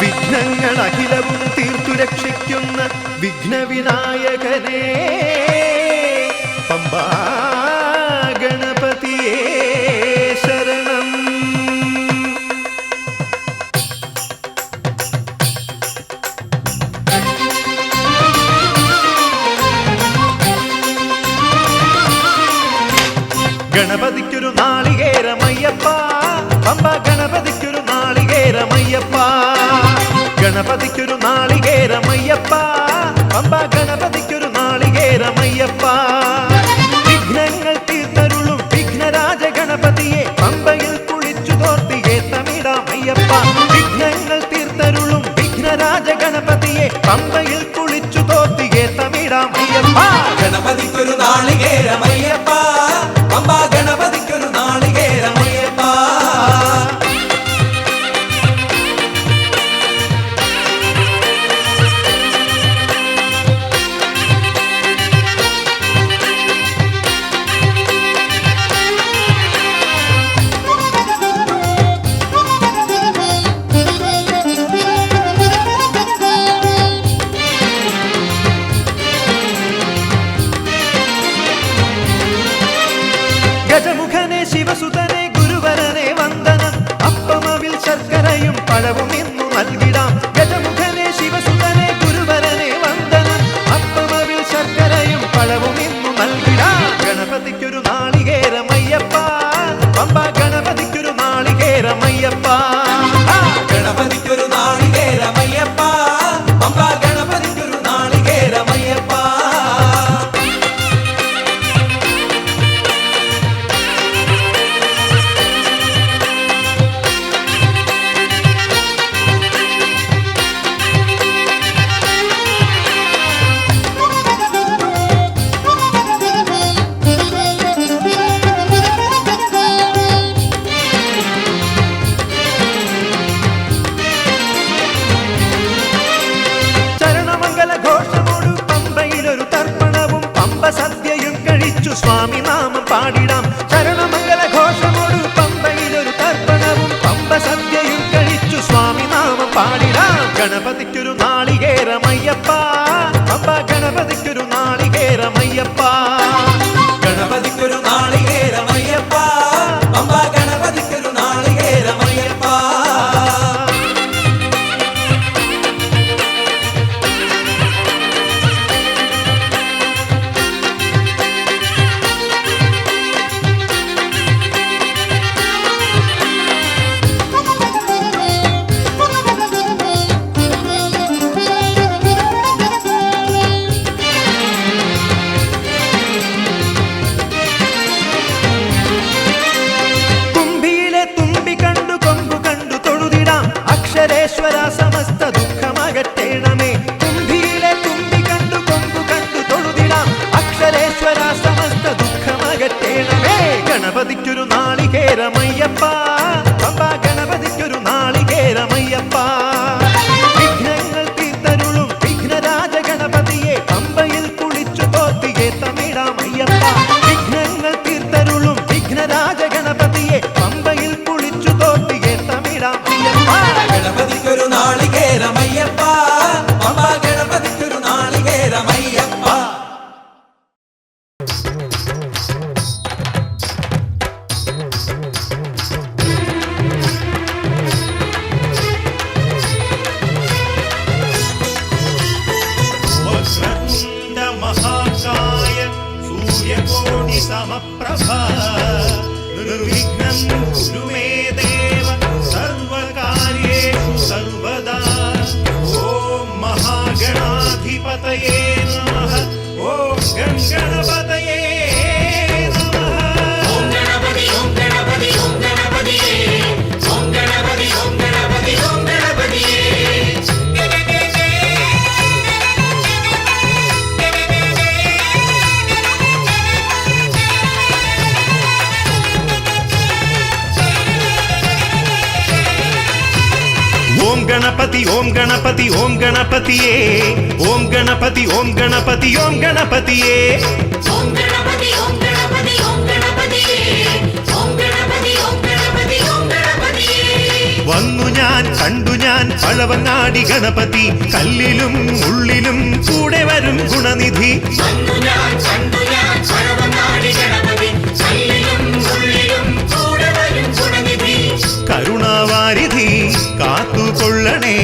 വിഘ്നങ്ങൾ അഖിലവും തീർത്തു രക്ഷിക്കുന്ന വിഘ്നവിനായകനേ പമ്പാ ഗണപതിയേ ശരണം. ഗണപതിക്കൊരു നാളികേരമയ്യപ്പ പമ്പ ഗണപതിക്കൊരു നാളികേരമയ്യപ്പ. ഗണപതിക്കൊരു നാളികേരമയ്യപ്പ പമ്പ ഗണപതിക്കൊരു നാളികേരമയ്യപ്പ. വിഘ്നങ്ങൾ തീർത്തരുളും വിഘ്നരാജ ഗണപതിയെ പമ്പയിൽ കുളിച്ചു തോർത്തിയെ തമിഴാമയ്യപ്പ. വിഘ്നങ്ങൾ തീർത്തരുളും വിഘ്നരാജ ഗണപതിയെ പമ്പയിൽ കുളിച്ചു തോർത്തിയെ തമിഴാമയ്യപ്പ. ഗണപതിക്കൊരു നാളികേരമയ്യപ്പ പമ്പ ഗണപതിക്കൊരു നാളികേരമയ്യപ്പ. ഗജമുഖനെ ശിവസുതനെ ഗുരുവരനെ വന്ദനം അപ്പമവിൽ ശർക്കരയും പഴവും ഇന്നു നൽകിടാം. ഗജമുഖനെ ശിവസുതനെ ഗുരുവരനെ വന്ദനം അപ്പമവിൽ ശർക്കരയും പഴവും ഇന്നു നൽകിടാം. ഗണപതിക്കൊരു നാളികേരമയ്യപ്പ പമ്പ ഗണപതിക്കൊരു നാളികേരമയ്യപ്പ. ഗണപതിക്കൊരു നാളികേരമയ്യപ്പ പമ്പ ഗണപതിക്കൊരു നാളികേരമയ്യപ്പ. സ്വാമി നാമം പാടിടാം. ശരണമംഗല ഘോഷമോടു പമ്പയിലൊരു തർപ്പണവും പമ്പ സദ്യയും കഴിച്ചു സ്വാമി നാമം പാടിടാം. ഗണപതിക്കൊരു നാളികേരമയ്യപ്പ പമ്പ ഗണപതിക്കൊരു നാളികേരമയ്യപ്പ. ഗണപതിക്കൊരു നാളികേരമയ്യപ്പ പമ്പ ഗണപതിക്കൊരു നാളികേരമയ്യപ്പ. അക്ഷരേശ്വര സമസ്ത ദുഃഖമകറ്റേണമേ. കുംഭിയിലെ തുമ്പി കണ്ടു കൊമ്പു കണ്ടു തൊഴുതിടാം. അക്ഷരേശ്വര സമസ്ത ദുഃഖമകറ്റേണമേ. ഗണപതിക്കൊരു നാളികേരമയ്യപ്പ പമ്പ ഗണപതിക്കൊരു നാളികേരമയ്യപ്പ. വിഘ്നങ്ങൾ തീർത്തരുളും വിഘ്നരാജ ഗണപതിയെ പമ്പയിൽ കുളിച്ചു തോർത്തിയെ തമിഴാമയ്യപ്പ. വിഘ്നങ്ങൾ തീർത്തരുളും വിഘ്നരാജ ഗണപതിയെ പമ്പയിൽ കുളിച്ചു തോർത്തിയെ തമിഴാമയ്യപ്പ. ഗണപതിക്കൊരു നാളികേരമയ്യപ്പ പമ്പ ഗണപതിക്കൊരു നാളികേരമയ്യപ്പ. വക്രതുണ്ഡ മഹാകായ സൂര്യകോടി സമപ്രഭ നിർവിഘ്നം കുരു മേ ദേവ സർവകാര്യേഷു സർവദാ. ഓം മഹാഗണാധിപതയേ നമഃ. ഓം ഗണപതയേ നമഃ. ഓം ഗണപതി ഓം ഗണപതി ഓം ഗണപതിയേ ഓം ഗണപതി ഓം ഗണപതി ഓം ഗണപതിയേ. ഓം ഗണപതി ഓം ഗണപതി ഓം ഗണപതിയേ ഓം ഗണപതി ഓം ഗണപതി ഓം ഗണപതിയേ. ഓം ഗണപതി ഓം ഗണപതി ഓം ഗണപതിയേ ഓം ഗണപതി ഓം ഗണപതി ഓം ഗണപതിയേ. വന്നു ഞാൻ കണ്ടു ഞാൻ പഴവങ്ങാടി ഗണപതി കല്ലിലും ഉള്ളിലും കൂടെ വരും ഗുണനിധി കണ്ടു ഞാൻ പഴവങ്ങാടി ഗണപതി കല്ലിലും ഉള്ളിലും കൂടെ വരും ഗുണനിധി കരുണാവാരിധി കാത്തുകൊള്ളണേ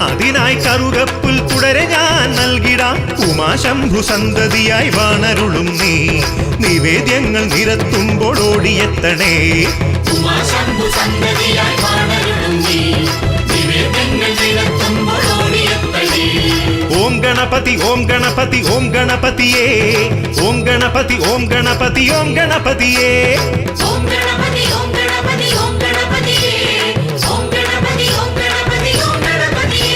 അതിനായി കറുകപ്പുൽ തുടരെ ഞാൻ നൽകിടാം ഉമാശംഭു സന്തതിയായി വാണരുളും നീ നിവേദ്യങ്ങൾ നിരത്തുമ്പോൾ ഓടിയെത്തണേ ഉമാശംഭു സന്തതിയായി വാണരുളും നീ നിവേദ്യങ്ങൾ നിരത്തുമ്പോൾ ഓടിയെത്തണേ ഓം ഗണപതി ഓം ഗണപതി ഓം ഗണപതിയേ ഓം ഗണപതി ഓം ഗണപതി ഓം ഗണപതിയേ ഓം ഗണപതി ഓം ഗണപതി ഓം ഗണപതിയേ ഓം ഗണപതി ഓം ഗണപതി ഓം ഗണപതിയേ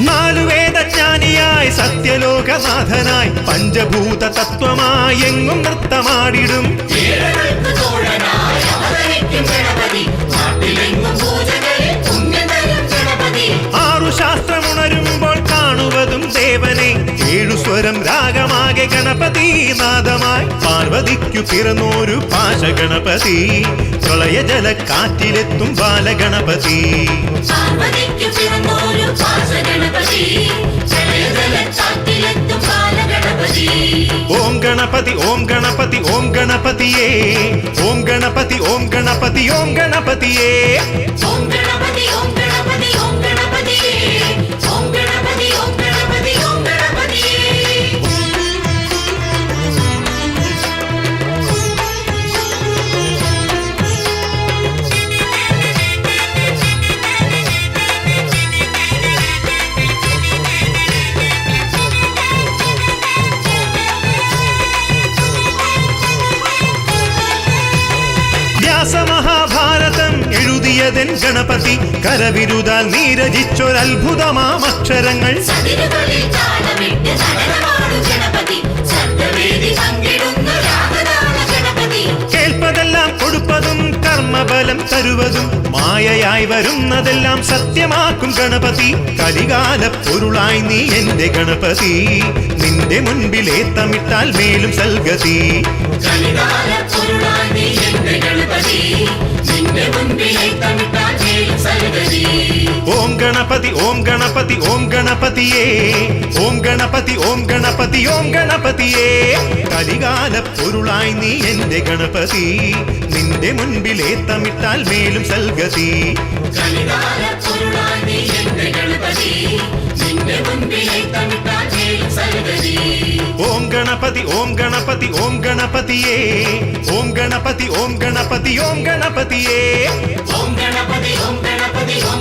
നാലു വേദജ്ഞാനിയായി സത്യലോകനാഥനായി പഞ്ചഭൂത തത്വമായി എങ്ങും നൃത്തമാടിടും ഏഴകൾക്ക് തോഴനായി അവതരിക്കും ഗണപതി നാട്ടിലെങ്ങും പൂജകളിൽ പുണ്യതരം ഗണപതി ആറു ശാസ്ത്രമുണരുമ്പോൾ കാണുവതും ദേവനെ ഏഴു സ്വരം രാഗമാകെ ഗണപതി നാദമായി പാർവതിക്കു പിറന്നോരു പാശഗണപതി പ്രളയജലക്കാറ്റിലെത്തും ബാലഗണപതി പാർവതിക്കു പിറന്നോരു പാശഗണപതി ജലജലക്കാറ്റിലെത്തും ബാലഗണപതി ഓം ഗണപതി ഓം ഗണപതി ഓം ഗണപതിയേ ഓം ഗണപതി ഓം ഗണപതി ഓം ഗണപതിയേ ഓം ഗണപതി ഓം ഗണപതി ഓം ഗണപതിയേ ഓം ഗണപതി ഓം ഗണപതി ഓം ഗണപതിയേ വ്യാസമഹാഭാരതം എഴുതിയതെൻ ഗണപതി കരവിരുതാൽ നീരജിച്ചൊരത്ഭുതമാമക്ഷരങ്ങൾ സതിരുകളിൽ താളമിട്ട് നടനമാടും ഗണപതി സർവവേദി പങ്കിടുന്ന രാഗതാള ഗണപതി കേൾപ്പതെല്ലാം കൊടുപ്പതും കർമ്മബലം തരുവതും മായയായി വരുന്നതെല്ലാം സത്യമാക്കും ഗണപതി കലികാല പൊരുളായി നീ എന്റെ ഗണപതി നിന്റെ മുൻപിലേത്തമിട്ടാൽ മേലും സൽഗതി കലികാല പൊരുളായി നീ എന്റെ ഗണപതി നിന്റെ മുൻപിലേത്തമിട്ടാൽ മേലും സൽഗതി ഓം ഗണപതി ഓം ഗണപതി ഓം ഗണപതിയേ ഓം ഗണപതി ഓം ഗണപതി ഓം ഗണപതിയേ കലികാല പൊരുളായി നീ എന്റെ ഗണപതി നിന്റെ മുൻപിലേത്തമിട്ടാൽ മേലും സൽഗതി കലികാല പൊരുളായി നീ എന്റെ ഗണപതി നിന്റെ മുൻപിലേത്തമിട്ടാൽ മേലും സൽഗതി ഓം ഗണപതി ഓം ഗണപതി ഓം ഗണപതിയേ ഓം ഗണപതി ഓം ഗണപതി ഓം ഗണപതിയേ ഓം ഗണപതി ഓം ഗണപതി ഓം